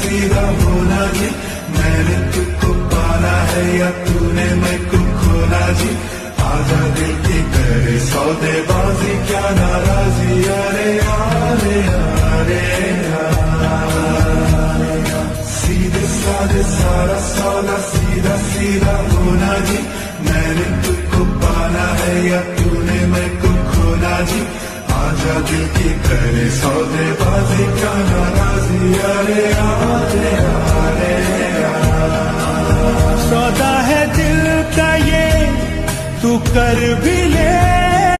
सीधा होना जी, मैंने तुझको पाना है या तूने मैं को खोना जी, आजा दिल की करे सौदेबाजी क्या नाराजी, अरे अरे अरे सीधे साधे सारा सौदा सीधा सीधा होना जी, मैंने तुझको पाना है या तूने मैं को खोना जी, आजा दिल की करे सौदेबाजी क्या नाराजी, अरे अरे अरे सौदा है दिल का ये तू कर भी ले